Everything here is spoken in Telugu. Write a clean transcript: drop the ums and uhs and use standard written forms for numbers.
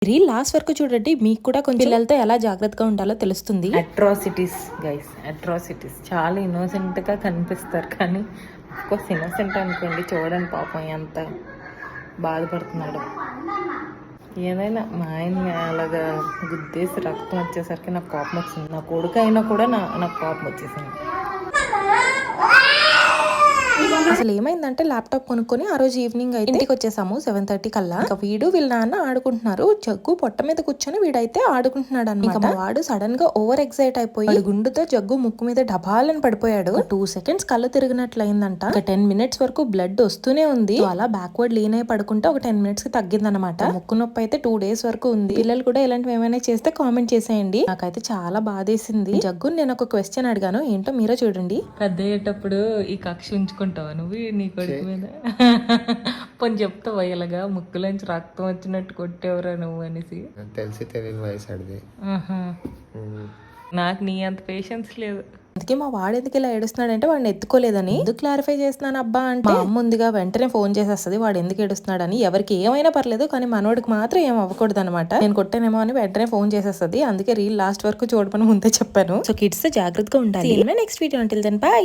రీల్ లాస్ట్ వరకు చూడండి, మీకు కూడా కొంచెం పిల్లలతో ఎలా జాగ్రత్తగా ఉండాలో తెలుస్తుంది. Atrocities guys, atrocities. చాలా ఇన్నోసెంట్గా కనిపిస్తారు కానీ అఫ్కోర్స్ ఇన్నోసెంట్ అనుకోండి. చూడండి పాపం ఎంత బాధపడుతున్నాడు. ఏదైనా మా ఆయన్ని అలాగా గుద్దేసి రక్తం వచ్చేసరికి నాకు కోపం వచ్చింది. నా కొడుకు అయినా కూడా నాకు కోపం వచ్చేసింది. అసలు ఏమైందంటే ల్యాప్టాప్ కొనుక్కొని ఆ రోజు ఈవినింగ్ అయితే ఇంటికి వచ్చేసాము 7:30 కల్లా. ఇంకా వీడు వీళ్ళ నాన్న ఆడుకుంటున్నారు. జగ్గు పొట్ట మీద కూర్చొని వీడైతే ఆడుకుంటున్నాడు అనమాట. ఇంకా వాడు సడన్ గా ఓవర్ ఎక్సైట్ అయిపోయి గుండుతో జగ్గు ముక్కు మీద డబాలని పడిపోయాడు. 2 seconds కళ్ళు తిరిగినట్లు అయిందంట. ఒక 10 minutes వరకు బ్లడ్ వస్తూనే ఉంది. అలా బ్యాక్వర్డ్ లీన్ అయి పడుకుంటే ఒక 10 minutes కి తగ్గిందనమాట. ముక్కు నొప్పి అయితే 2 days వరకు ఉంది. పిల్లలు కూడా ఇలాంటివి ఏమైనా చేస్తే కామెంట్ చేసేయండి. నాకైతే చాలా బాధేసింది. జగ్గు నేను ఒక క్వశ్చన్ అడిగాను, ఏంటో మీరే చూడండి. పెద్ద అయ్యేటప్పుడు ఈ కక్ష ఉంచుకుంటావా నువ్వు నీ కొడుకు మీద? పని చెప్తావా ఇలాగా ముక్కులోంచి రక్తం వచ్చినట్టు కొట్టేవరా నువ్వు అనేసి? తెలిసి తెలియని వయసు అడిది. నాకు నీ అంత పేషెన్స్ లేదు. అందుకే మా వాడు ఎందుకు ఇలా ఏడుస్తున్నాడంటే వాడిని ఎత్తుకోలేదని. ఎందుకు క్లారిఫై చేస్తున్నాను అబ్బా అంటే, మా అమ్మ ఉందిగా వెంటనే ఫోన్ చేసేస్తుంది వాడు ఎందుకు ఏడుస్తున్నాడని. ఎవరికి ఏమైనా పర్లేదు కానీ మనోడికి మాత్రం ఏం అవ్వకూడదు అనమాట. నేను కొట్టానేమో అని వెంటనే ఫోన్ చేసేస్తుంది. అందుకే రీల్ లాస్ట్ వరకు చూడమని ముందే చెప్పాను. సో కిడ్స్ జాగ్రత్తగా ఉండాలి. Next video until then by.